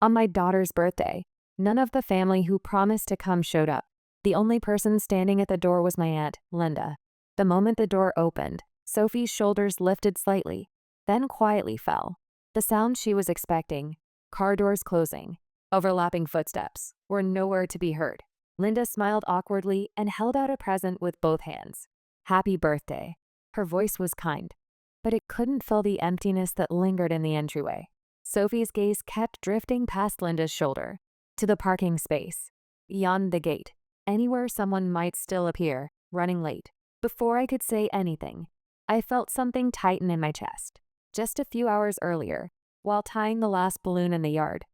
On my daughter's birthday, none of the family who promised to come showed up. The only person standing at the door was my aunt, Linda. The moment the door opened, Sophie's shoulders lifted slightly, then quietly fell. The sound she was expecting, car doors closing, overlapping footsteps, were nowhere to be heard. Linda smiled awkwardly and held out a present with both hands. Happy birthday. Her voice was kind, but it couldn't fill the emptiness that lingered in the entryway. Sophie's gaze kept drifting past Linda's shoulder, to the parking space, beyond the gate, anywhere someone might still appear, running late. Before I could say anything, I felt something tighten in my chest. Just a few hours earlier, while tying the last balloon in the yard,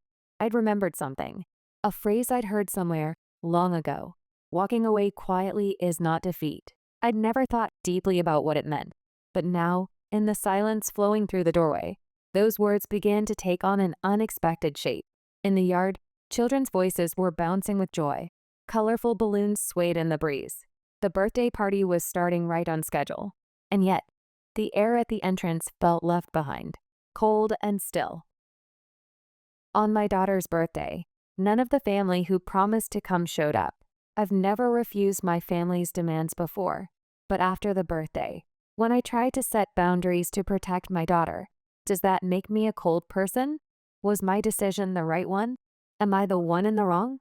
I'd remembered something, a phrase I'd heard somewhere long ago. Walking away quietly is not defeat. I'd never thought deeply about what it meant, but now, in the silence flowing through the doorway, those words began to take on an unexpected shape. In the yard, children's voices were bouncing with joy. Colorful balloons swayed in the breeze. The birthday party was starting right on schedule. And yet, the air at the entrance felt left behind, cold and still. On my daughter's birthday, none of the family who promised to come showed up. I've never refused my family's demands before, but after the birthday, when I tried to set boundaries to protect my daughter, does that make me a cold person? Was my decision the right one? Am I the one in the wrong?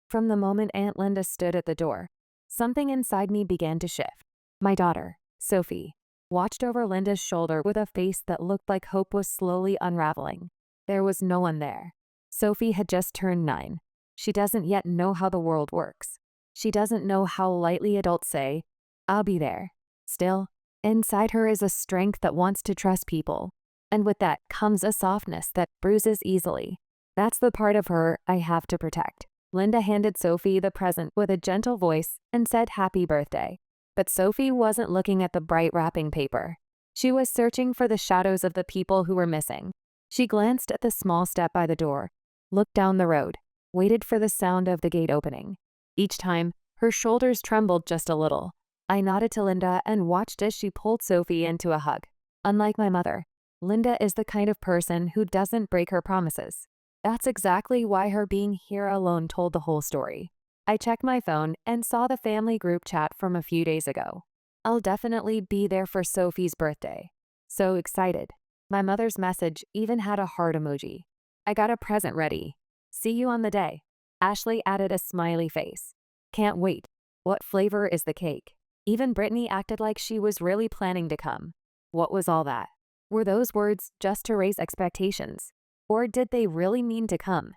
From the moment Aunt Linda stood at the door, something inside me began to shift. My daughter, Sophie, watched over Linda's shoulder with a face that looked like hope was slowly unraveling. There was no one there. Sophie had just turned 9. She doesn't yet know how the world works. She doesn't know how lightly adults say, "I'll be there." Still, inside her is a strength that wants to trust people. And with that comes a softness that bruises easily. That's the part of her I have to protect. Linda handed Sophie the present with a gentle voice and said happy birthday. But Sophie wasn't looking at the bright wrapping paper. She was searching for the shadows of the people who were missing. She glanced at the small step by the door, looked down the road, waited for the sound of the gate opening. Each time, her shoulders trembled just a little. I nodded to Linda and watched as she pulled Sophie into a hug. Unlike my mother, Linda is the kind of person who doesn't break her promises. That's exactly why her being here alone told the whole story. I checked my phone and saw the family group chat from a few days ago. I'll definitely be there for Sophie's birthday. So excited. My mother's message even had a heart emoji. I got a present ready. See you on the day. Ashley added a smiley face. Can't wait. What flavor is the cake? Even Brittany acted like she was really planning to come. What was all that? Were those words just to raise expectations? Or did they really mean to come?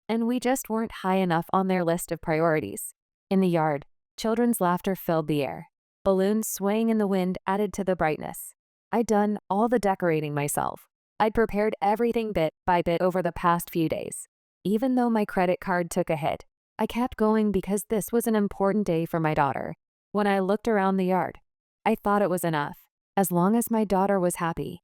And we just weren't high enough on their list of priorities. In the yard, children's laughter filled the air. Balloons swaying in the wind added to the brightness. I'd done all the decorating myself. I'd prepared everything bit by bit over the past few days. Even though my credit card took a hit, I kept going because this was an important day for my daughter. When I looked around the yard, I thought it was enough. As long as my daughter was happy,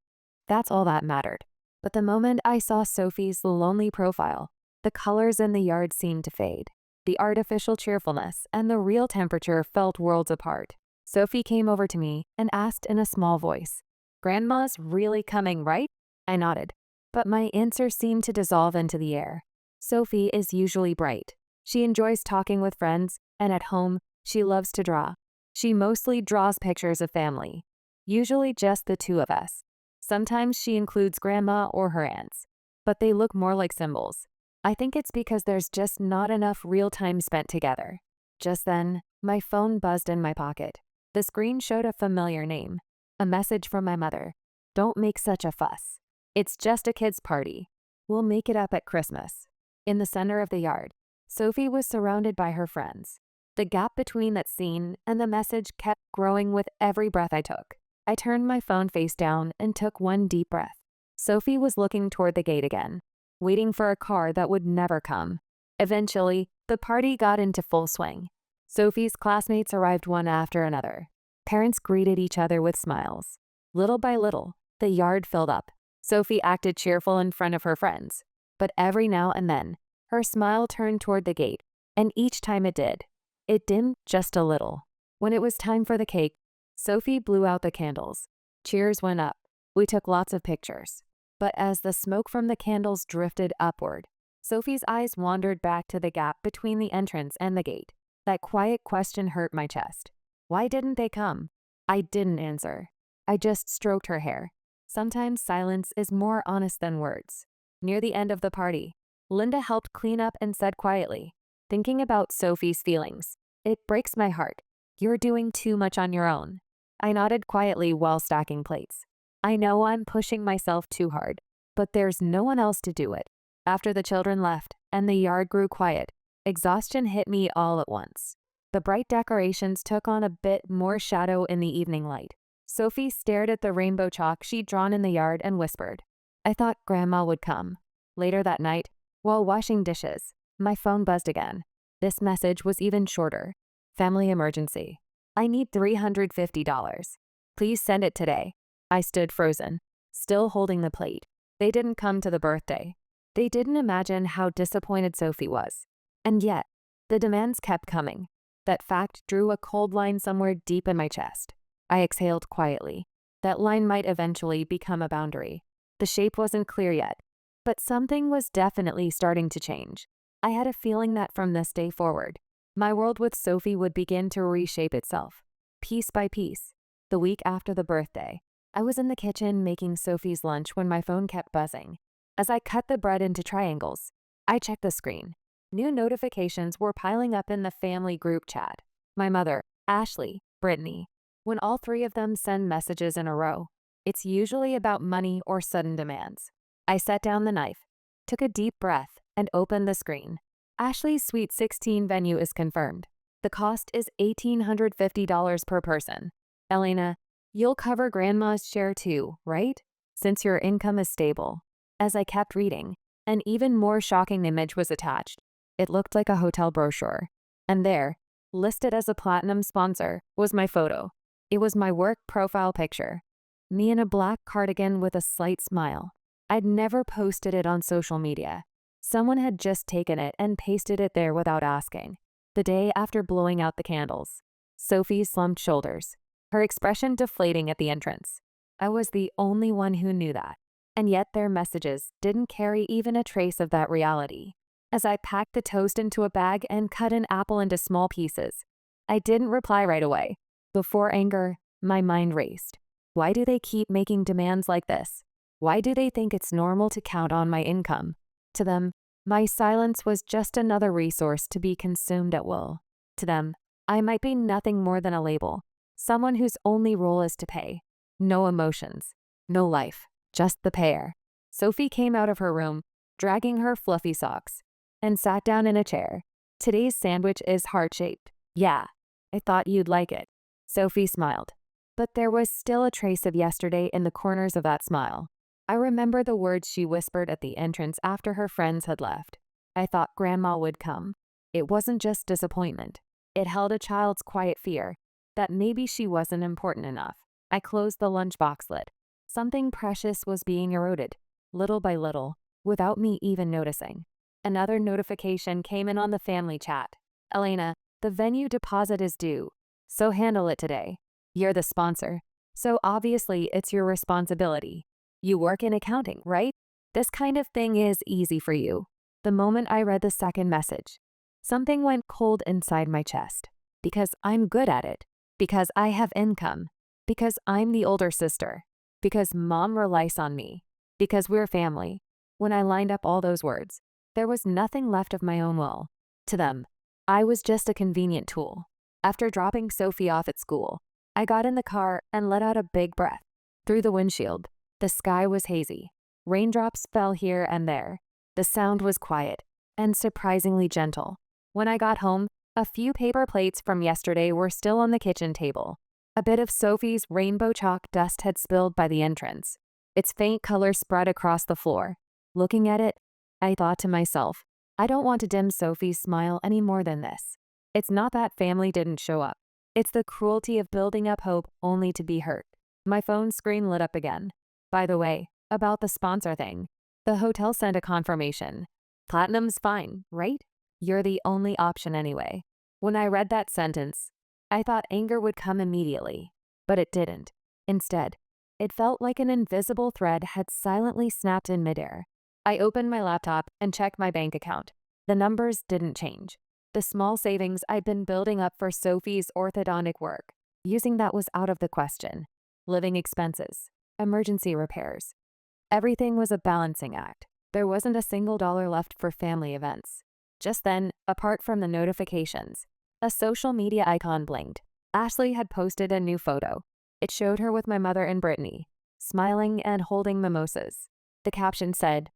that's all that mattered. But the moment I saw Sophie's lonely profile, the colors in the yard seemed to fade. The artificial cheerfulness and the real temperature felt worlds apart. Sophie came over to me and asked in a small voice, "Grandma's really coming, right?" I nodded, but my answer seemed to dissolve into the air. Sophie is usually bright. She enjoys talking with friends, and at home, she loves to draw. She mostly draws pictures of family, usually just the two of us. Sometimes she includes grandma or her aunts, but they look more like symbols. I think it's because there's just not enough real time spent together. Just then, my phone buzzed in my pocket. The screen showed a familiar name, a message from my mother. "Don't make such a fuss. It's just a kid's party. We'll make it up at Christmas." In the center of the yard, Sophie was surrounded by her friends. The gap between that scene and the message kept growing with every breath I took. I turned my phone face down and took one deep breath. Sophie was looking toward the gate again, waiting for a car that would never come. Eventually, the party got into full swing. Sophie's classmates arrived one after another. Parents greeted each other with smiles. Little by little, the yard filled up. Sophie acted cheerful in front of her friends, but every now and then, her smile turned toward the gate, and each time it did, it dimmed just a little. When it was time for the cake, Sophie blew out the candles. Cheers went up. We took lots of pictures. But as the smoke from the candles drifted upward, Sophie's eyes wandered back to the gap between the entrance and the gate. That quiet question hurt my chest. Why didn't they come? I didn't answer. I just stroked her hair. Sometimes silence is more honest than words. Near the end of the party, Linda helped clean up and said quietly, thinking about Sophie's feelings, "It breaks my heart. You're doing too much on your own." I nodded quietly while stacking plates. I know I'm pushing myself too hard, but there's no one else to do it. After the children left and the yard grew quiet, exhaustion hit me all at once. The bright decorations took on a bit more shadow in the evening light. Sophie stared at the rainbow chalk she'd drawn in the yard and whispered, "I thought Grandma would come." Later that night, while washing dishes, my phone buzzed again. This message was even shorter. "Family emergency. I need $350. Please send it today." I stood frozen, still holding the plate. They didn't come to the birthday. They didn't imagine how disappointed Sophie was. And yet, the demands kept coming. That fact drew a cold line somewhere deep in my chest. I exhaled quietly. That line might eventually become a boundary. The shape wasn't clear yet, but something was definitely starting to change. I had a feeling that from this day forward, my world with Sophie would begin to reshape itself, piece by piece. The week after the birthday, I was in the kitchen making Sophie's lunch when my phone kept buzzing. As I cut the bread into triangles, I checked the screen. New notifications were piling up in the family group chat. My mother, Ashley, Brittany. When all three of them send messages in a row, it's usually about money or sudden demands. I set down the knife, took a deep breath, and opened the screen. Ashley's Sweet 16 venue is confirmed. The cost is $1,850 per person. Elena, you'll cover Grandma's share too, right? Since your income is stable. As I kept reading, an even more shocking image was attached. It looked like a hotel brochure. And there, listed as a platinum sponsor, was my photo. It was my work profile picture. Me in a black cardigan with a slight smile. I'd never posted it on social media. Someone had just taken it and pasted it there without asking. The day after blowing out the candles, Sophie slumped shoulders, her expression deflating at the entrance. I was the only one who knew that. And yet their messages didn't carry even a trace of that reality. As I packed the toast into a bag and cut an apple into small pieces, I didn't reply right away. Before anger, my mind raced. Why do they keep making demands like this? Why do they think it's normal to count on my income? To them, my silence was just another resource to be consumed at will. To them, I might be nothing more than a label, someone whose only role is to pay. No emotions, no life, just the payer. Sophie came out of her room, dragging her fluffy socks, and sat down in a chair. "Today's sandwich is heart-shaped. Yeah, I thought you'd like it." Sophie smiled, but there was still a trace of yesterday in the corners of that smile. I remember the words she whispered at the entrance after her friends had left. "I thought Grandma would come." It wasn't just disappointment. It held a child's quiet fear that maybe she wasn't important enough. I closed the lunchbox lid. Something precious was being eroded, little by little, without me even noticing. Another notification came in on the family chat. "Elena, the venue deposit is due, so handle it today. You're the sponsor, so obviously it's your responsibility. You work in accounting, right? This kind of thing is easy for you." The moment I read the second message, something went cold inside my chest. Because I'm good at it. Because I have income. Because I'm the older sister. Because Mom relies on me. Because we're family. When I lined up all those words, there was nothing left of my own will. To them, I was just a convenient tool. After dropping Sophie off at school, I got in the car and let out a big breath. Through the windshield, the sky was hazy. Raindrops fell here and there. The sound was quiet and surprisingly gentle. When I got home, a few paper plates from yesterday were still on the kitchen table. A bit of Sophie's rainbow chalk dust had spilled by the entrance. Its faint color spread across the floor. Looking at it, I thought to myself, I don't want to dim Sophie's smile any more than this. It's not that family didn't show up. It's the cruelty of building up hope only to be hurt. My phone screen lit up again. By the way, about the sponsor thing, the hotel sent a confirmation. Platinum's fine, right? You're the only option anyway. When I read that sentence, I thought anger would come immediately, but it didn't. Instead, It felt like an invisible thread had silently snapped in midair. I opened my laptop and checked my bank account. The numbers didn't change. The small savings I'd been building up for Sophie's orthodontic work, using that was out of the question. Living expenses, emergency repairs. Everything was a balancing act. There wasn't a single dollar left for family events. Just then, apart from the notifications, a social media icon blinked. Ashley had posted a new photo. It showed her with my mother and Brittany, smiling and holding mimosas. The caption said,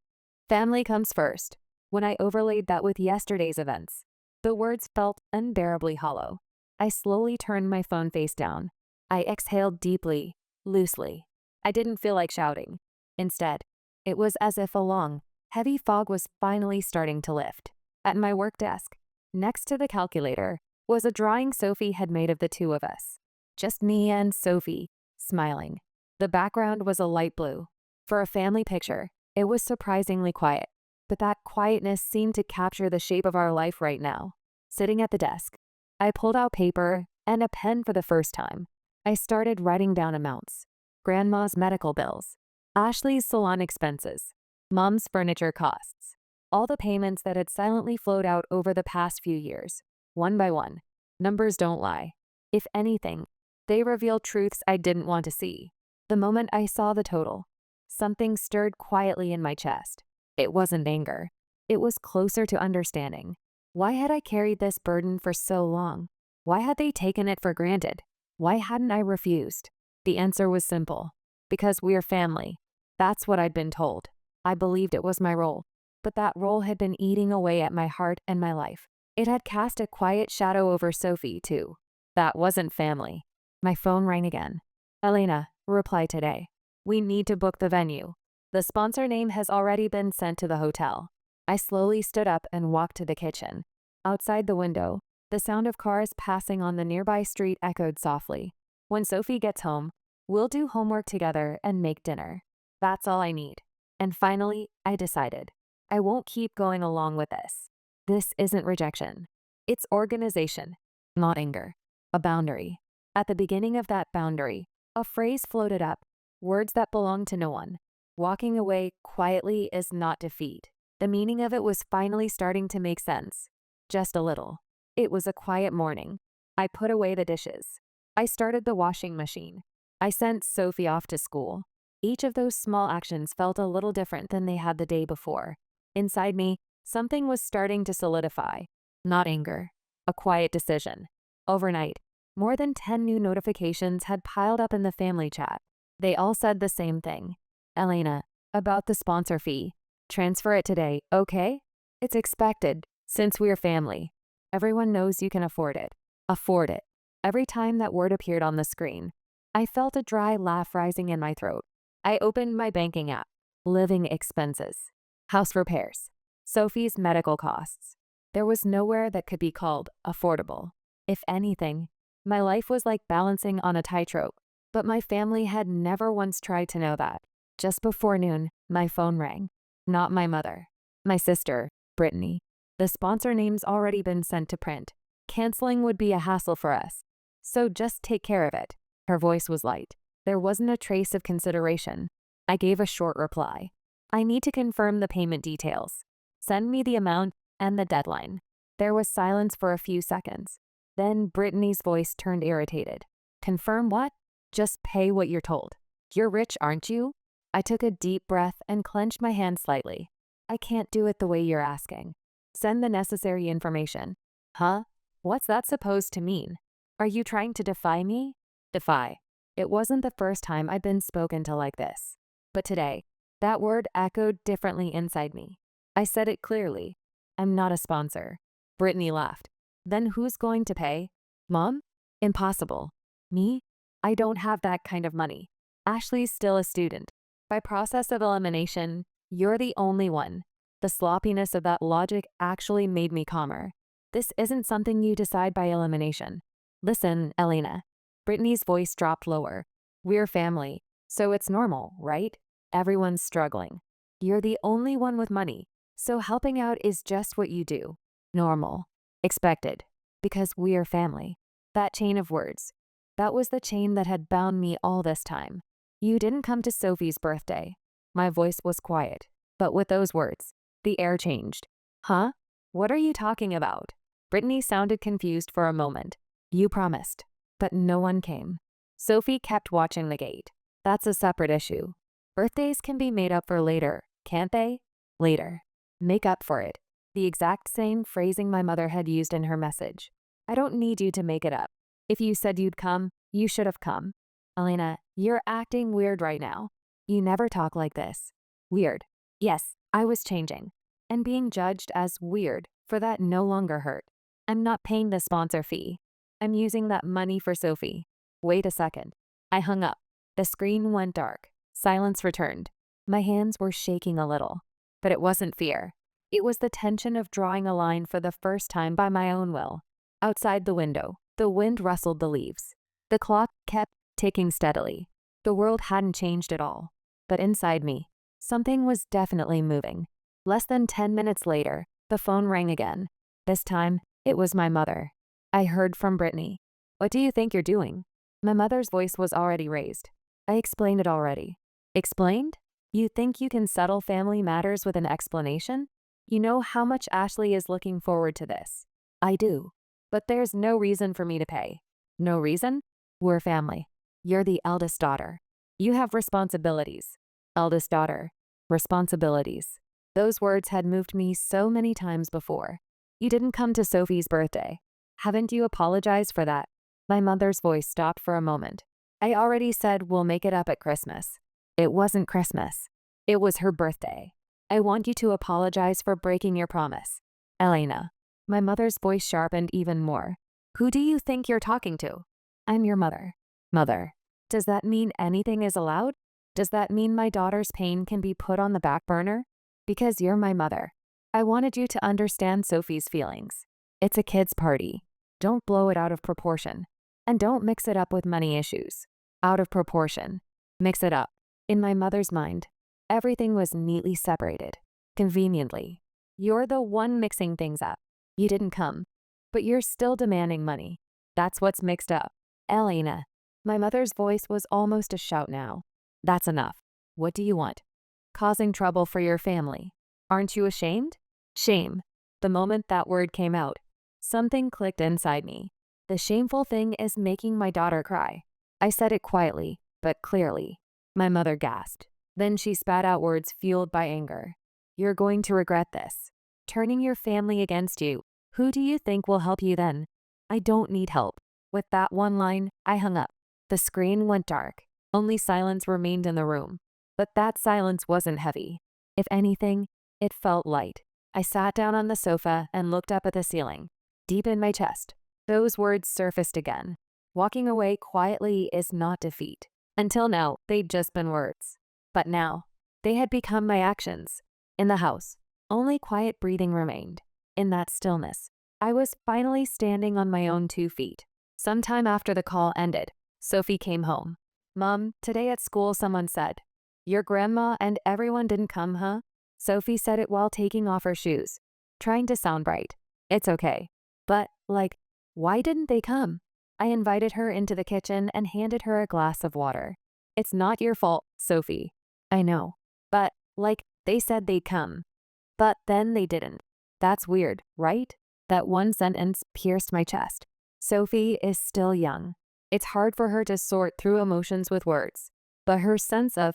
"Family comes first." When I overlaid that with yesterday's events, the words felt unbearably hollow. I slowly turned my phone face down. I exhaled deeply, loosely. I didn't feel like shouting. Instead, it was as if a long, heavy fog was finally starting to lift. At my work desk, next to the calculator, was a drawing Sophie had made of the two of us. Just me and Sophie, smiling. The background was a light blue. For a family picture, it was surprisingly quiet, but that quietness seemed to capture the shape of our life right now. Sitting at the desk, I pulled out paper and a pen for the first time. I started writing down amounts. Grandma's medical bills, Ashley's salon expenses, Mom's furniture costs. All the payments that had silently flowed out over the past few years. One by one. Numbers don't lie. If anything, they reveal truths I didn't want to see. The moment I saw the total, something stirred quietly in my chest. It wasn't anger. It was closer to understanding. Why had I carried this burden for so long? Why had they taken it for granted? Why hadn't I refused? The answer was simple. Because we're family. That's what I'd been told. I believed it was my role. But that role had been eating away at my heart and my life. It had cast a quiet shadow over Sophie, too. That wasn't family. My phone rang again. "Elena, reply today. We need to book the venue. The sponsor name has already been sent to the hotel." I slowly stood up and walked to the kitchen. Outside the window, the sound of cars passing on the nearby street echoed softly. "When Sophie gets home, we'll do homework together and make dinner. That's all I need." And finally, I decided. I won't keep going along with this. This isn't rejection. It's organization, not anger. A boundary. At the beginning of that boundary, a phrase floated up, words that belong to no one. Walking away quietly is not defeat. The meaning of it was finally starting to make sense. Just a little. It was a quiet morning. I put away the dishes. I started the washing machine. I sent Sophie off to school. Each of those small actions felt a little different than they had the day before. Inside me, something was starting to solidify. Not anger. A quiet decision. Overnight, more than 10 new notifications had piled up in the family chat. They all said the same thing. "Elena, about the sponsor fee. Transfer it today, okay? It's expected, since we're family. Everyone knows you can afford it." Afford it. Every time that word appeared on the screen, I felt a dry laugh rising in my throat. I opened my banking app. Living expenses. House repairs. Sophie's medical costs. There was nowhere that could be called affordable. If anything, my life was like balancing on a tightrope, but my family had never once tried to know that. Just before noon, my phone rang. Not my mother. My sister, Brittany. "The sponsor name's already been sent to print. Canceling would be a hassle for us. So just take care of it." Her voice was light. There wasn't a trace of consideration. I gave a short reply. "I need to confirm the payment details. Send me the amount and the deadline." There was silence for a few seconds. Then Brittany's voice turned irritated. "Confirm what? Just pay what you're told. You're rich, aren't you?" I took a deep breath and clenched my hand slightly. "I can't do it the way you're asking. Send the necessary information." "Huh? What's that supposed to mean? Are you trying to defy me?" Defy. It wasn't the first time I'd been spoken to like this. But today, that word echoed differently inside me. I said it clearly. "I'm not a sponsor." Brittany laughed. "Then who's going to pay? Mom? Impossible." "Me? I don't have that kind of money. Ashley's still a student. By process of elimination, you're the only one." The sloppiness of that logic actually made me calmer. This isn't something you decide by elimination. "Listen, Elena." Brittany's voice dropped lower. "We're family, so it's normal, right? Everyone's struggling. You're the only one with money, so helping out is just what you do. Normal. Expected. Because we're family." That chain of words. That was the chain that had bound me all this time. You didn't come to Sophie's birthday. My voice was quiet, but with those words, the air changed. Huh? What are you talking about? Brittany sounded confused for a moment. You promised, but no one came. Sophie kept watching the gate. That's a separate issue. Birthdays can be made up for later, can't they? Later. Make up for it. The exact same phrasing my mother had used in her message. I don't need you to make it up. If you said you'd come, you should have come. Elena, you're acting weird right now. You never talk like this. Weird. Yes, I was changing. And being judged as weird for that no longer hurt. I'm not paying the sponsor fee. I'm using that money for Sophie. Wait a second. I hung up. The screen went dark. Silence returned. My hands were shaking a little. But it wasn't fear. It was the tension of drawing a line for the first time by my own will. Outside the window, the wind rustled the leaves. The clock kept ticking steadily. The world hadn't changed at all. But inside me, something was definitely moving. Less than 10 minutes later, the phone rang again. This time, it was my mother. I heard from Brittany. What do you think you're doing? My mother's voice was already raised. I explained it already. Explained? You think you can settle family matters with an explanation? You know how much Ashley is looking forward to this. I do. But there's no reason for me to pay. No reason? We're family. You're the eldest daughter. You have responsibilities. Eldest daughter. Responsibilities. Those words had moved me so many times before. You didn't come to Sophie's birthday. Haven't you apologized for that? My mother's voice stopped for a moment. I already said we'll make it up at Christmas. It wasn't Christmas. It was her birthday. I want you to apologize for breaking your promise. Elena. My mother's voice sharpened even more. Who do you think you're talking to? I'm your mother. Mother. Does that mean anything is allowed? Does that mean my daughter's pain can be put on the back burner? Because you're my mother. I wanted you to understand Sophie's feelings. It's a kid's party. Don't blow it out of proportion. And don't mix it up with money issues. Out of proportion. Mix it up. In my mother's mind, everything was neatly separated. Conveniently. You're the one mixing things up. You didn't come. But you're still demanding money. That's what's mixed up. Elena. My mother's voice was almost a shout now. That's enough. What do you want? Causing trouble for your family. Aren't you ashamed? Shame. The moment that word came out, something clicked inside me. The shameful thing is making my daughter cry. I said it quietly, but clearly. My mother gasped. Then she spat out words fueled by anger. You're going to regret this. Turning your family against you. Who do you think will help you then? I don't need help. With that one line, I hung up. The screen went dark. Only silence remained in the room. But that silence wasn't heavy. If anything, it felt light. I sat down on the sofa and looked up at the ceiling. Deep in my chest, those words surfaced again. Walking away quietly is not defeat. Until now, they'd just been words. But now, they had become my actions. In the house, only quiet breathing remained. In that stillness, I was finally standing on my own 2 feet. Sometime after the call ended, Sophie came home. Mom, today at school someone said, your grandma and everyone didn't come, huh? Sophie said it while taking off her shoes, trying to sound bright. It's okay. But, why didn't they come? I invited her into the kitchen and handed her a glass of water. It's not your fault, Sophie. I know. But, they said they'd come. But then they didn't. That's weird, right? That one sentence pierced my chest. Sophie is still young. It's hard for her to sort through emotions with words. But her sense of,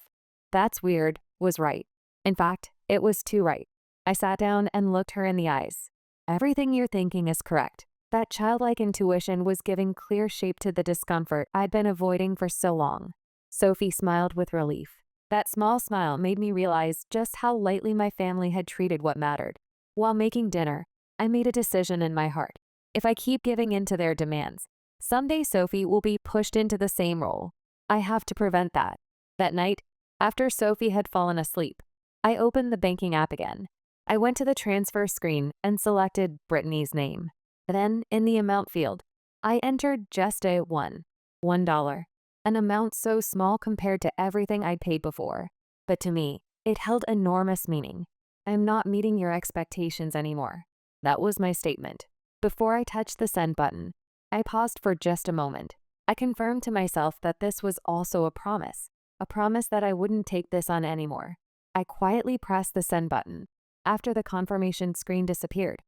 that's weird, was right. In fact, it was too right. I sat down and looked her in the eyes. Everything you're thinking is correct. That childlike intuition was giving clear shape to the discomfort I'd been avoiding for so long. Sophie smiled with relief. That small smile made me realize just how lightly my family had treated what mattered. While making dinner, I made a decision in my heart. If I keep giving in to their demands, someday Sophie will be pushed into the same role. I have to prevent that. That night, after Sophie had fallen asleep, I opened the banking app again. I went to the transfer screen and selected Brittany's name. Then, in the amount field, I entered just a $1, an amount so small compared to everything I'd paid before. But to me, it held enormous meaning. I'm not meeting your expectations anymore. That was my statement. Before I touched the send button, I paused for just a moment. I confirmed to myself that this was also a promise. a promise that I wouldn't take this on anymore. I quietly pressed the send button. After the confirmation screen disappeared,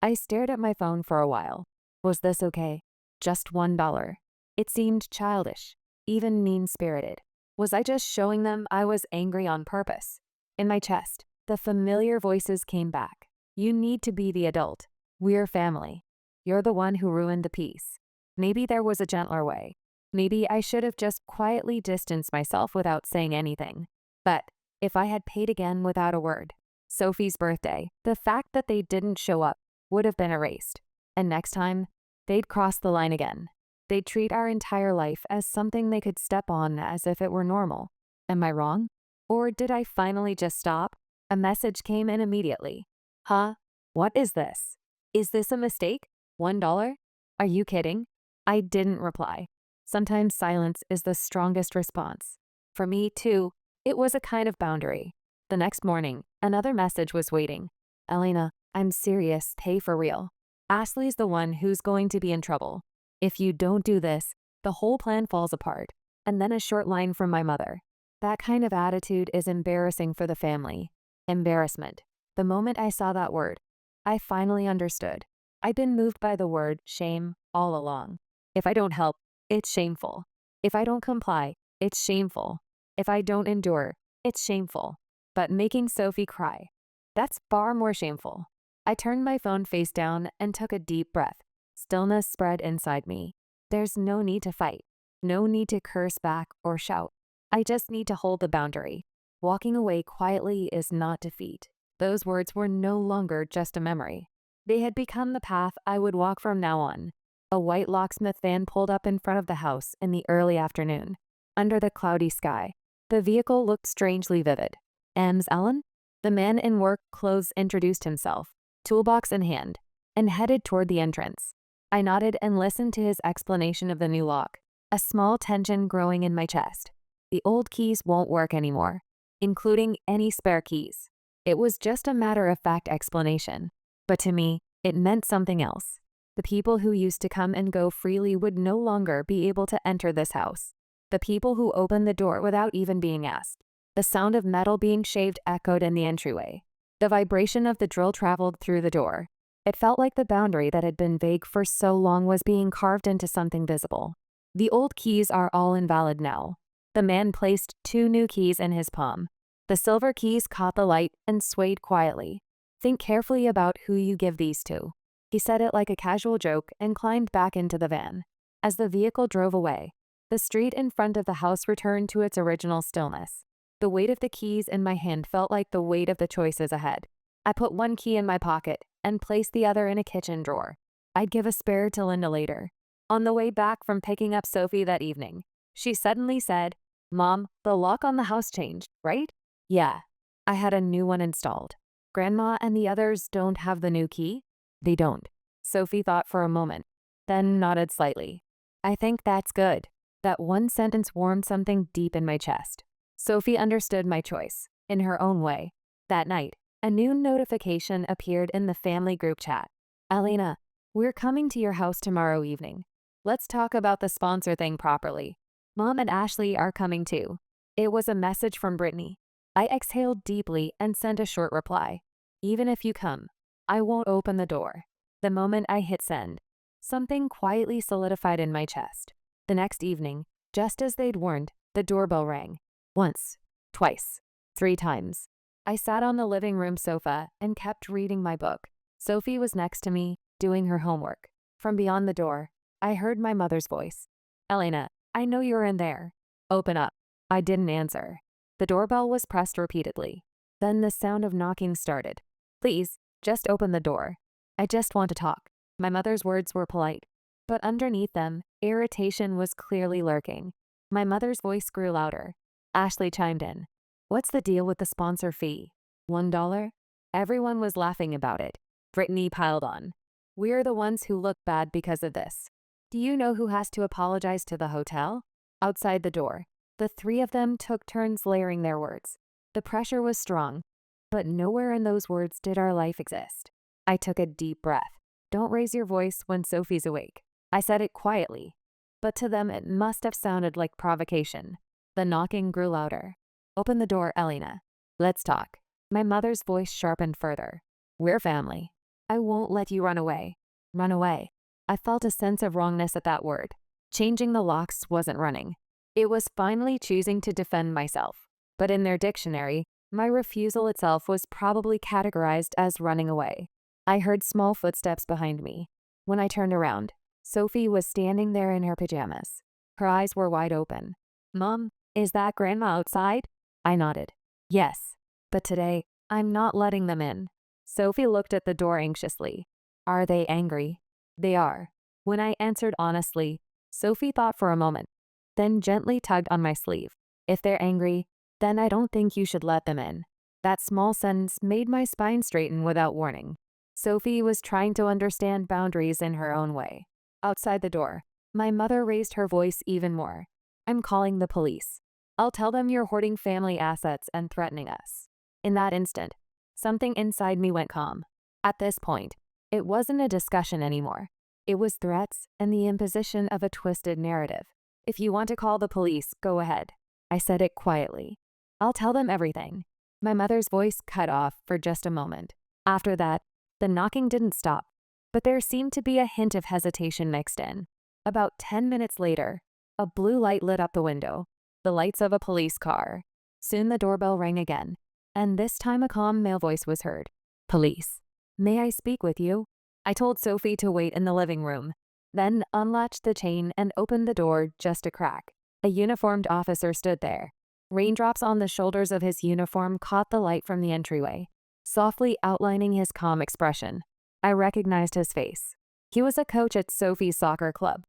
I stared at my phone for a while. Was this okay? Just $1. It seemed childish, even mean-spirited. Was I just showing them I was angry on purpose? In my chest, the familiar voices came back. You need to be the adult. We're family. You're the one who ruined the peace. Maybe there was a gentler way. Maybe I should have just quietly distanced myself without saying anything. But if I had paid again without a word, Sophie's birthday, the fact that they didn't show up would have been erased. And next time, they'd cross the line again. They'd treat our entire life as something they could step on as if it were normal. Am I wrong? Or did I finally just stop? A message came in immediately. Huh? What is this? Is this a mistake? $1? Are you kidding? I didn't reply. Sometimes silence is the strongest response. For me, too, it was a kind of boundary. The next morning, another message was waiting. Elena, I'm serious, pay for real. Ashley's the one who's going to be in trouble. If you don't do this, the whole plan falls apart. And then a short line from my mother. That kind of attitude is embarrassing for the family. Embarrassment. The moment I saw that word, I finally understood. I'd been moved by the word shame all along. If I don't help, it's shameful. If I don't comply, it's shameful. If I don't endure, it's shameful. But making Sophie cry, that's far more shameful. I turned my phone face down and took a deep breath. Stillness spread inside me. There's no need to fight. No need to curse back or shout. I just need to hold the boundary. Walking away quietly is not defeat. Those words were no longer just a memory. They had become the path I would walk from now on. A white locksmith van pulled up in front of the house in the early afternoon. Under the cloudy sky, the vehicle looked strangely vivid. Ms. Ellen? The man in work clothes introduced himself, toolbox in hand, and headed toward the entrance. I nodded and listened to his explanation of the new lock, a small tension growing in my chest. The old keys won't work anymore, including any spare keys. It was just a matter-of-fact explanation, but to me, it meant something else. The people who used to come and go freely would no longer be able to enter this house. The people who opened the door without even being asked. The sound of metal being shaved echoed in the entryway. The vibration of the drill traveled through the door. It felt like the boundary that had been vague for so long was being carved into something visible. The old keys are all invalid now. The man placed 2 new keys in his palm. The silver keys caught the light and swayed quietly. Think carefully about who you give these to. He said it like a casual joke and climbed back into the van. As the vehicle drove away, the street in front of the house returned to its original stillness. The weight of the keys in my hand felt like the weight of the choices ahead. I put one key in my pocket and placed the other in a kitchen drawer. I'd give a spare to Linda later. On the way back from picking up Sophie that evening, she suddenly said, "Mom, the lock on the house changed, right?" "Yeah, I had a new one installed." "Grandma and the others don't have the new key?" "They don't." Sophie thought for a moment, then nodded slightly. I think that's good. That one sentence warmed something deep in my chest. Sophie understood my choice, in her own way. That night, a new notification appeared in the family group chat. "Elena, we're coming to your house tomorrow evening. Let's talk about the sponsor thing properly. Mom and Ashley are coming too." It was a message from Brittany. I exhaled deeply and sent a short reply. "Even if you come, I won't open the door." The moment I hit send, something quietly solidified in my chest. The next evening, just as they'd warned, the doorbell rang. Once, twice, 3 times. I sat on the living room sofa and kept reading my book. Sophie was next to me, doing her homework. From beyond the door, I heard my mother's voice. "Elena, I know you're in there. Open up." I didn't answer. The doorbell was pressed repeatedly. Then the sound of knocking started. "Please, just open the door. I just want to talk." My mother's words were polite, but underneath them, irritation was clearly lurking. My mother's voice grew louder. Ashley chimed in. "What's the deal with the sponsor fee? $1? Everyone was laughing about it. Brittany piled on. "We're the ones who look bad because of this. Do you know who has to apologize to the hotel?" Outside the door, the 3 of them took turns layering their words. The pressure was strong, but nowhere in those words did our life exist. I took a deep breath. "Don't raise your voice when Sophie's awake." I said it quietly, but to them it must have sounded like provocation. The knocking grew louder. "Open the door, Elena. Let's talk." My mother's voice sharpened further. "We're family. I won't let you run away." Run away. I felt a sense of wrongness at that word. Changing the locks wasn't running. It was finally choosing to defend myself. But in their dictionary, my refusal itself was probably categorized as running away. I heard small footsteps behind me. When I turned around, Sophie was standing there in her pajamas. Her eyes were wide open. "Mom, is that Grandma outside?" I nodded. "Yes, but today, I'm not letting them in." Sophie looked at the door anxiously. "Are they angry?" "They are." When I answered honestly, Sophie thought for a moment, then gently tugged on my sleeve. "If they're angry, then I don't think you should let them in." That small sentence made my spine straighten without warning. Sophie was trying to understand boundaries in her own way. Outside the door, my mother raised her voice even more. "I'm calling the police. I'll tell them you're hoarding family assets and threatening us." In that instant, something inside me went calm. At this point, it wasn't a discussion anymore. It was threats and the imposition of a twisted narrative. "If you want to call the police, go ahead." I said it quietly. "I'll tell them everything." My mother's voice cut off for just a moment. After that, the knocking didn't stop, but there seemed to be a hint of hesitation mixed in. About 10 minutes later, a blue light lit up the window, the lights of a police car. Soon the doorbell rang again, and this time a calm male voice was heard. "Police. May I speak with you?" I told Sophie to wait in the living room, then unlatched the chain and opened the door just a crack. A uniformed officer stood there. Raindrops on the shoulders of his uniform caught the light from the entryway, softly outlining his calm expression. I recognized his face. He was a coach at Sophie's soccer club.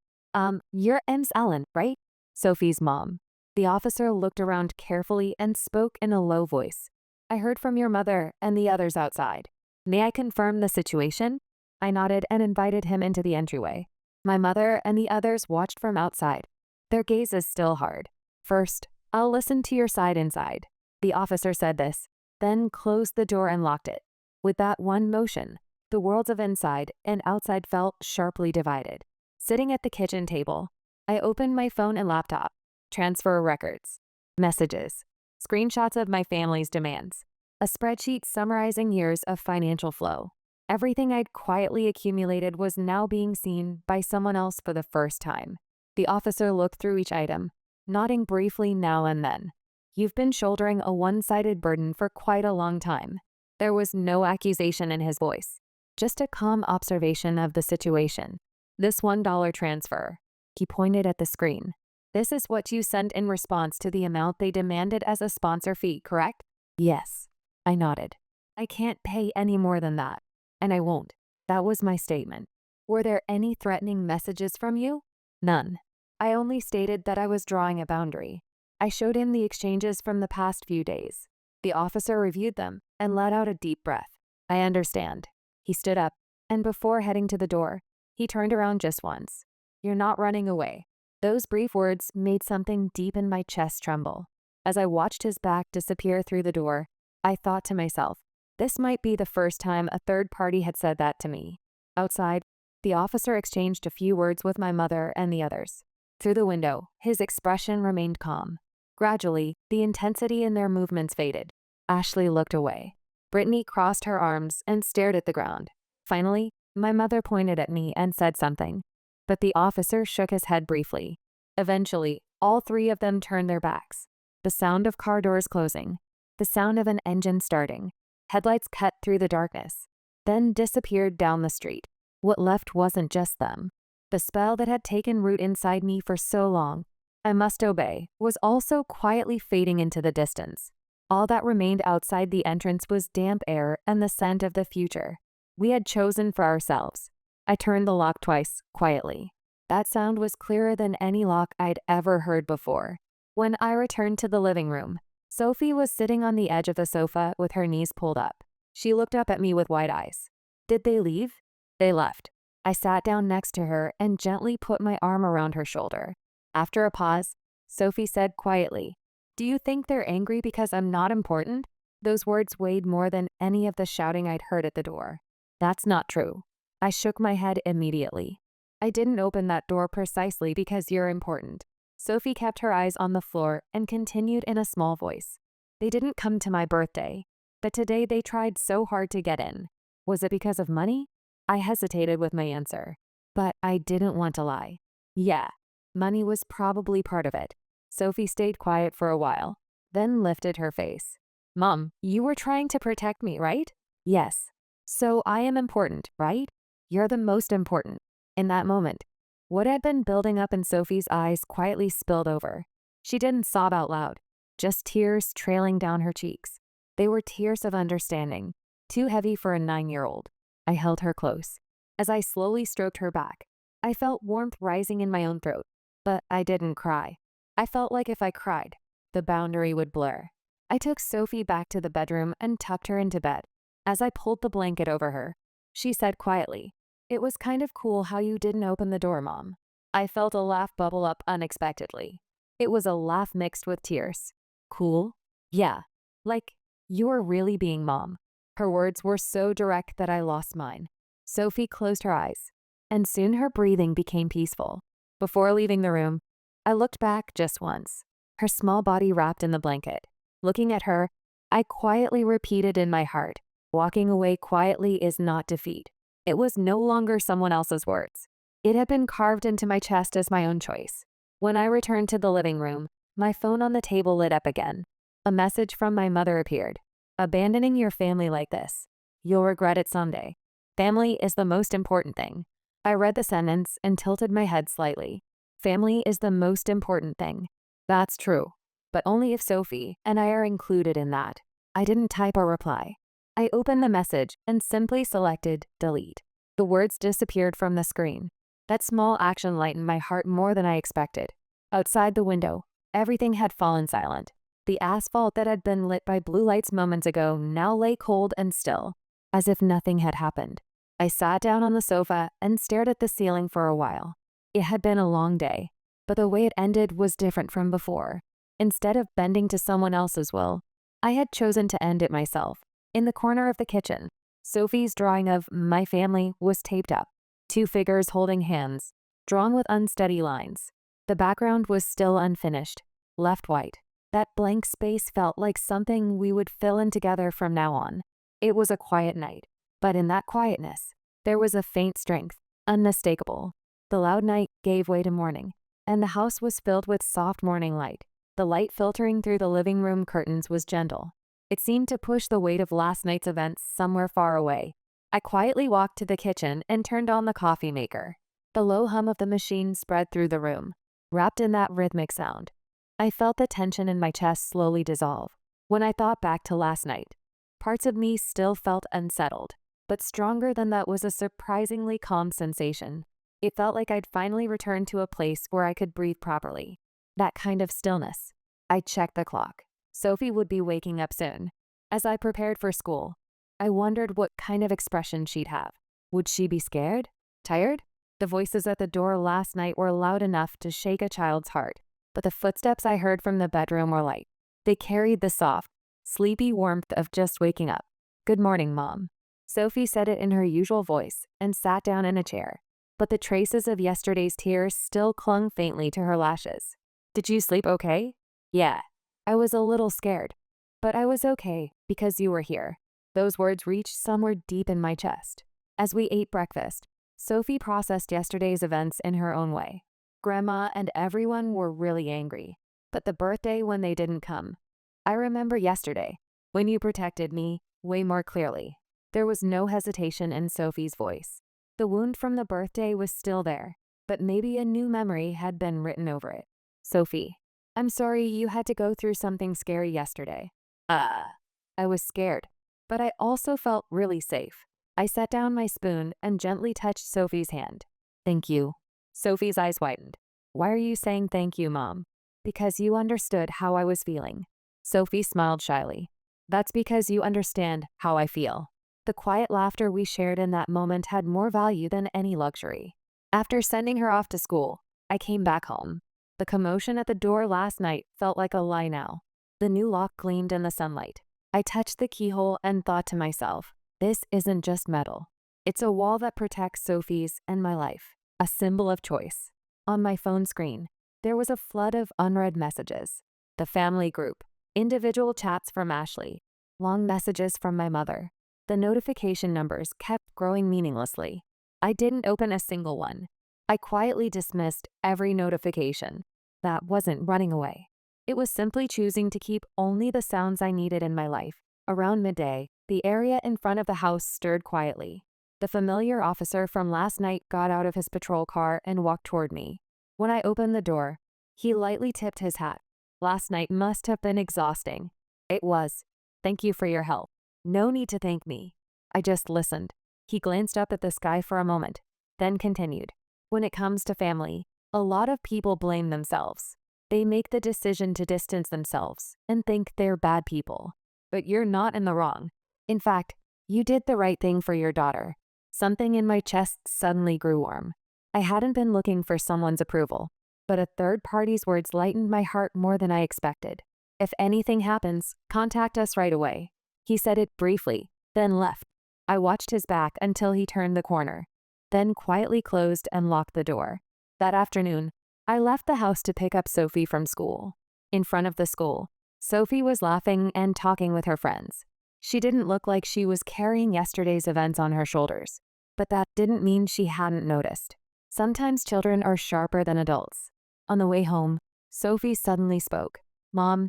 You're Ms. Allen, right?" "Sophie's mom." The officer looked around carefully and spoke in a low voice. "I heard from your mother and the others outside. May I confirm the situation?" I nodded and invited him into the entryway. My mother and the others watched from outside, their gazes still hard. "First, I'll listen to your side inside." The officer said this, then closed the door and locked it. With that one motion, the worlds of inside and outside felt sharply divided. Sitting at the kitchen table, I opened my phone and laptop. Transfer records, messages, screenshots of my family's demands, a spreadsheet summarizing years of financial flow. Everything I'd quietly accumulated was now being seen by someone else for the first time. The officer looked through each item, nodding briefly now and then. "You've been shouldering a one-sided burden for quite a long time." There was no accusation in his voice, just a calm observation of the situation. "This $1 transfer," he pointed at the screen. "This is what you sent in response to the amount they demanded as a sponsor fee, correct?" "Yes." I nodded. "I can't pay any more than that. And I won't." That was my statement. "Were there any threatening messages from you?" "None. I only stated that I was drawing a boundary." I showed him the exchanges from the past few days. The officer reviewed them and let out a deep breath. "I understand." He stood up, and before heading to the door, he turned around just once. "You're not running away." Those brief words made something deep in my chest tremble. As I watched his back disappear through the door, I thought to myself, this might be the first time a third party had said that to me. Outside, the officer exchanged a few words with my mother and the others. Through the window, his expression remained calm. Gradually, the intensity in their movements faded. Ashley looked away. Brittany crossed her arms and stared at the ground. Finally, my mother pointed at me and said something, but the officer shook his head briefly. Eventually, all three of them turned their backs. The sound of car doors closing, the sound of an engine starting. Headlights cut through the darkness, then disappeared down the street. What left wasn't just them. The spell that had taken root inside me for so long, I must obey, was also quietly fading into the distance. All that remained outside the entrance was damp air and the scent of the future we had chosen for ourselves. I turned the lock twice, quietly. That sound was clearer than any lock I'd ever heard before. When I returned to the living room, Sophie was sitting on the edge of the sofa with her knees pulled up. She looked up at me with wide eyes. "Did they leave?" "They left." I sat down next to her and gently put my arm around her shoulder. After a pause, Sophie said quietly, "Do you think they're angry because I'm not important?" Those words weighed more than any of the shouting I'd heard at the door. "That's not true." I shook my head immediately. "I didn't open that door precisely because you're important. Sophie kept her eyes on the floor and continued in a small voice. They didn't come to my birthday, but today they tried so hard to get in. Was it because of money? I hesitated with my answer, but I didn't want to lie. Yeah, money was probably part of it. Sophie stayed quiet for a while, then lifted her face. Mom, you were trying to protect me, right? Yes. So I am important, right? You're the most important. In that moment, what had been building up in Sophie's eyes quietly spilled over. She didn't sob out loud, just tears trailing down her cheeks. They were tears of understanding, too heavy for a 9-year-old. I held her close. As I slowly stroked her back, I felt warmth rising in my own throat, but I didn't cry. I felt like if I cried, the boundary would blur. I took Sophie back to the bedroom and tucked her into bed. As I pulled the blanket over her, she said quietly, "It was kind of cool how you didn't open the door, Mom." I felt a laugh bubble up unexpectedly. It was a laugh mixed with tears. Cool? Yeah. Like, you're really being Mom. Her words were so direct that I lost mine. Sophie closed her eyes, and soon her breathing became peaceful. Before leaving the room, I looked back just once, her small body wrapped in the blanket. Looking at her, I quietly repeated in my heart, walking away quietly is not defeat. It was no longer someone else's words. It had been carved into my chest as my own choice. When I returned to the living room, my phone on the table lit up again. A message from my mother appeared. Abandoning your family like this, you'll regret it someday. Family is the most important thing. I read the sentence and tilted my head slightly. Family is the most important thing. That's true, but only if Sophie and I are included in that. I didn't type or reply. I opened the message and simply selected delete. The words disappeared from the screen. That small action lightened my heart more than I expected. Outside the window, everything had fallen silent. The asphalt that had been lit by blue lights moments ago now lay cold and still, as if nothing had happened. I sat down on the sofa and stared at the ceiling for a while. It had been a long day, but the way it ended was different from before. Instead of bending to someone else's will, I had chosen to end it myself. In the corner of the kitchen, Sophie's drawing of my family was taped up. 2 figures holding hands, drawn with unsteady lines. The background was still unfinished, left white. That blank space felt like something we would fill in together from now on. It was a quiet night, but in that quietness, there was a faint strength, unmistakable. The loud night gave way to morning, and the house was filled with soft morning light. The light filtering through the living room curtains was gentle. It seemed to push the weight of last night's events somewhere far away. I quietly walked to the kitchen and turned on the coffee maker. The low hum of the machine spread through the room, wrapped in that rhythmic sound. I felt the tension in my chest slowly dissolve. When I thought back to last night, parts of me still felt unsettled, but stronger than that was a surprisingly calm sensation. It felt like I'd finally returned to a place where I could breathe properly. That kind of stillness. I checked the clock. Sophie would be waking up soon. As I prepared for school, I wondered what kind of expression she'd have. Would she be scared? Tired? The voices at the door last night were loud enough to shake a child's heart. But the footsteps I heard from the bedroom were light. They carried the soft, sleepy warmth of just waking up. "Good morning, Mom." Sophie said it in her usual voice and sat down in a chair, but the traces of yesterday's tears still clung faintly to her lashes. "Did you sleep okay?" "Yeah. I was a little scared, but I was okay because you were here." Those words reached somewhere deep in my chest. As we ate breakfast, Sophie processed yesterday's events in her own way. Grandma and everyone were really angry, but the birthday when they didn't come. I remember yesterday, when you protected me, way more clearly. There was no hesitation in Sophie's voice. The wound from the birthday was still there, but maybe a new memory had been written over it. "Sophie, I'm sorry you had to go through something scary yesterday." I was scared, but I also felt really safe. I set down my spoon and gently touched Sophie's hand. "Thank you." Sophie's eyes widened. "Why are you saying thank you, Mom?" "Because you understood how I was feeling." Sophie smiled shyly. "That's because you understand how I feel." The quiet laughter we shared in that moment had more value than any luxury. After sending her off to school, I came back home. The commotion at the door last night felt like a lie now. The new lock gleamed in the sunlight. I touched the keyhole and thought to myself, this isn't just metal. It's a wall that protects Sophie's and my life. A symbol of choice. On my phone screen, there was a flood of unread messages. The family group, individual chats from Ashley, long messages from my mother. The notification numbers kept growing meaninglessly. I didn't open a single one. I quietly dismissed every notification. That wasn't running away. It was simply choosing to keep only the sounds I needed in my life. Around midday, the area in front of the house stirred quietly. The familiar officer from last night got out of his patrol car and walked toward me. When I opened the door, he lightly tipped his hat. Last night must have been exhausting. It was. Thank you for your help. No need to thank me. I just listened. He glanced up at the sky for a moment, then continued. When it comes to family, a lot of people blame themselves. They make the decision to distance themselves and think they're bad people. But you're not in the wrong. In fact, you did the right thing for your daughter. Something in my chest suddenly grew warm. I hadn't been looking for someone's approval, but a third party's words lightened my heart more than I expected. If anything happens, contact us right away. He said it briefly, then left. I watched his back until he turned the corner, then quietly closed and locked the door. That afternoon, I left the house to pick up Sophie from school. In front of the school, Sophie was laughing and talking with her friends. She didn't look like she was carrying yesterday's events on her shoulders, but that didn't mean she hadn't noticed. Sometimes children are sharper than adults. On the way home, Sophie suddenly spoke. Mom,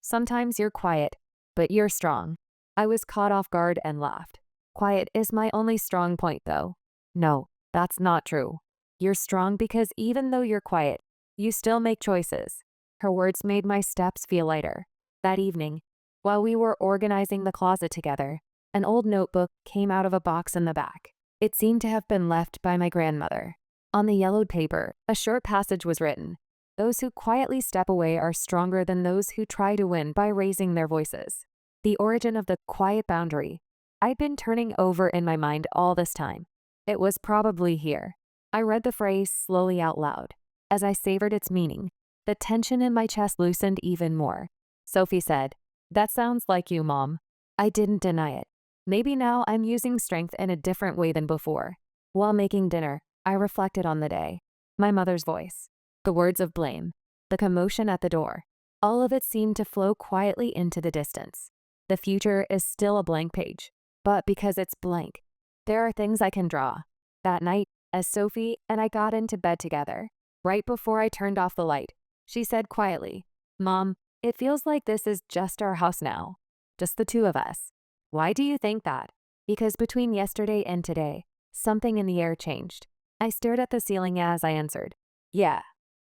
sometimes you're quiet, but you're strong. I was caught off guard and laughed. Quiet is my only strong point, though. No, that's not true. You're strong because even though you're quiet, you still make choices. Her words made my steps feel lighter. That evening, while we were organizing the closet together, an old notebook came out of a box in the back. It seemed to have been left by my grandmother. On the yellowed paper, a short passage was written. Those who quietly step away are stronger than those who try to win by raising their voices. The origin of the quiet boundary I'd been turning over in my mind all this time. It was probably here. I read the phrase slowly out loud. As I savored its meaning, the tension in my chest loosened even more. Sophie said, "That sounds like you, Mom." I didn't deny it. Maybe now I'm using strength in a different way than before. While making dinner, I reflected on the day. My mother's voice, the words of blame, the commotion at the door. All of it seemed to flow quietly into the distance. The future is still a blank page, but because it's blank, there are things I can draw. That night, as Sophie and I got into bed together, right before I turned off the light, she said quietly, "Mom, it feels like this is just our house now. Just the two of us." Why do you think that? Because between yesterday and today, something in the air changed. I stared at the ceiling as I answered, "Yeah,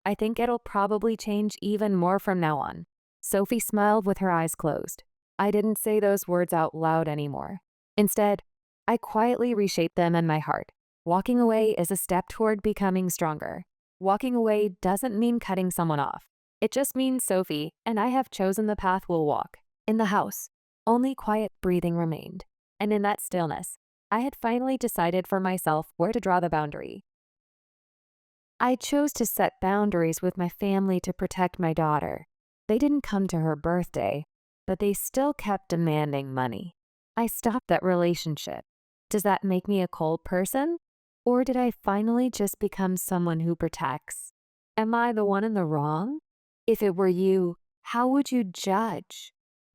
I think it'll probably change even more from now on." Sophie smiled with her eyes closed. I didn't say those words out loud anymore. Instead, I quietly reshaped them in my heart. Walking away is a step toward becoming stronger. Walking away doesn't mean cutting someone off. It just means Sophie and I have chosen the path we'll walk. In the house, only quiet breathing remained. And in that stillness, I had finally decided for myself where to draw the boundary. I chose to set boundaries with my family to protect my daughter. They didn't come to her birthday, but they still kept demanding money. I stopped that relationship. Does that make me a cold person? Or did I finally just become someone who protects? Am I the one in the wrong? If it were you, how would you judge?